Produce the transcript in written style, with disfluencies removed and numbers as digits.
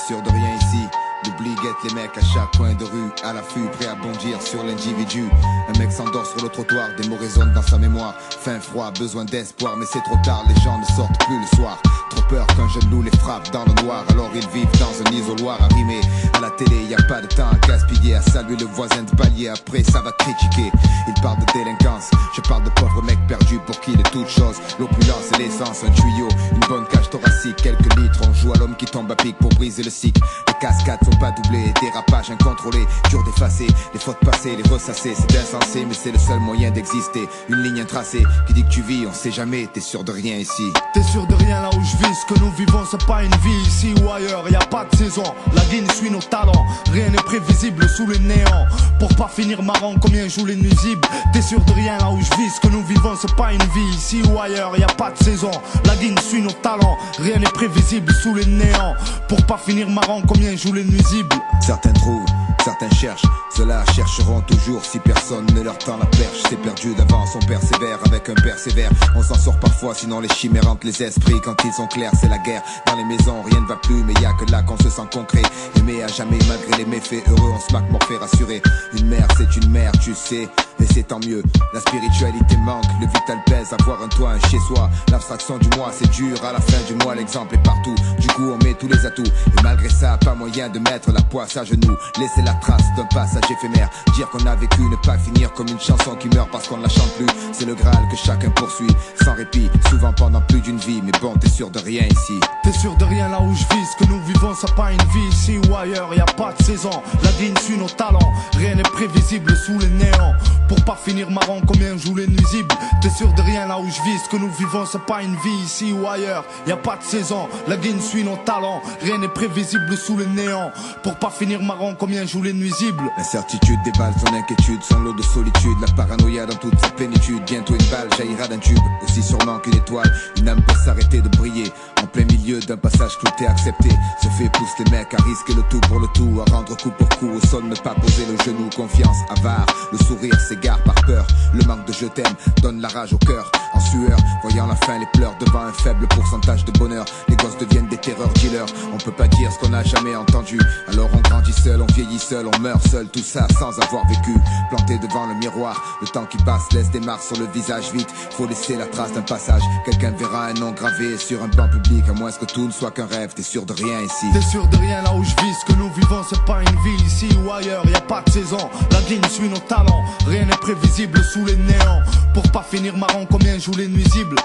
sûr de rien ici. L'oubli guette les mecs à chaque coin de rue, à l'affût, prêt à bondir sur l'individu. Un mec s'endort sur le trottoir, des mots résonnent dans sa mémoire. Faim, froid, besoin d'espoir, mais c'est trop tard, les gens ne sortent plus le soir. Trop peur qu'un jeune loup les frappe dans le noir, alors ils vivent dans un isoloir arrimé. À la télé, y a pas de temps à gaspiller, à saluer le voisin de palier, après ça va critiquer. Ils parlent de délinquance, je parle de pauvres mecs perdus pour qui il est toute chose. L'opulence et l'essence, un tuyau, une bonne cage thoracique, quelques litres. On joue à l'homme qui tombe à pic pour briser le cycle. Les cascades sont pas doublées, dérapages incontrôlés, dur d'effacer, les fautes passées, les ressasser. C'est insensé, mais c'est le seul moyen d'exister. Une ligne intracée qui dit que tu vis, on sait jamais, t'es sûr de rien ici. T'es sûr de rien là où je vis, ce que nous vivons c'est pas une vie ici ou ailleurs, y a pas de saison, la guine suit nos talents, rien n'est prévisible sous le néant, pour pas finir marrant combien jouent les nuisibles. T'es sûr de rien là où je vis, ce que nous vivons c'est pas une vie ici ou ailleurs, y a pas de saison, la guine suit nos talents, rien n'est prévisible sous le néant, pour pas finir marrant combien jouent les nuisibles. Certains trouvent, certains cherchent, ceux-là chercheront toujours si personne ne leur tend la perche. C'est perdu d'avance, on persévère avec un père sévère. On s'en sort parfois, sinon les chimères hantent les esprits. Quand ils sont clairs, c'est la guerre. Dans les maisons, rien ne va plus, mais y a que là qu'on se sent concret. Aimé à jamais, malgré les méfaits, heureux, on se maque, morphé, rassuré. Une mère, c'est une mère, tu sais, et c'est tant mieux. La spiritualité manque, le vital pèse, avoir un toit, un chez-soi. L'abstraction du mois, c'est dur, à la fin du mois, l'exemple est partout. Du coup, on met tous les atouts, et malgré ça, pas moyen de mettre la poisse à genoux. Laisser la trace d'un passage éphémère, dire qu'on a vécu, ne pas finir comme une chanson qui meurt parce qu'on ne la chante plus. C'est le Graal que chacun poursuit, sans répit, souvent pendant plus d'une vie. Mais bon, t'es sûr de rien ici. T'es sûr de rien là où je vis, ce que nous vivons c'est pas une vie ici ou ailleurs, y a pas de saison, la ligne suit nos talents, rien n'est prévisible sous les néants, pour pas finir marrant combien jouent les nuisibles. T'es sûr de rien là où je vis, ce que nous vivons c'est pas une vie ici ou ailleurs, y a pas de saison, la ligne suit nos talents, rien n'est prévisible sous le néant, pour pas finir marrant combien jouent les nuisibles. L'incertitude déballe son inquiétude, son lot de solitude, la paranoïa dans toute sa plénitude. Bientôt une balle jaillira d'un tube, aussi sûrement qu'une étoile, une âme peut s'arrêter de briller. En plein milieu d'un passage clouté accepté, ce fait pousse les mecs à risquer le tout pour le tout, à rendre coup pour coup, au sol ne pas poser le genou. Confiance, avare, le sourire s'égare par peur, le manque de je t'aime donne la rage au cœur. En sueur, voyant la fin, les pleurs devant un faible pourcentage de bonheur, les gosses deviennent des terreurs dealers. On peut pas dire ce qu'on n'a jamais entendu, alors on grandit seul, on vieillit seul, on meurt seul, tout ça sans avoir vécu. Planté devant le miroir, le temps qui passe laisse des marques sur le visage vite. Faut laisser la trace d'un passage, quelqu'un verra un nom gravé sur un banc public, à moins que tout ne soit qu'un rêve. T'es sûr de rien ici. T'es sûr de rien là où je vis, ce que nous vivons c'est pas une vie ici ou ailleurs, y a pas de saison, la ligne suit nos talents, rien n'est prévisible sous les néants, pour pas finir marrant combien jouent les nuisibles.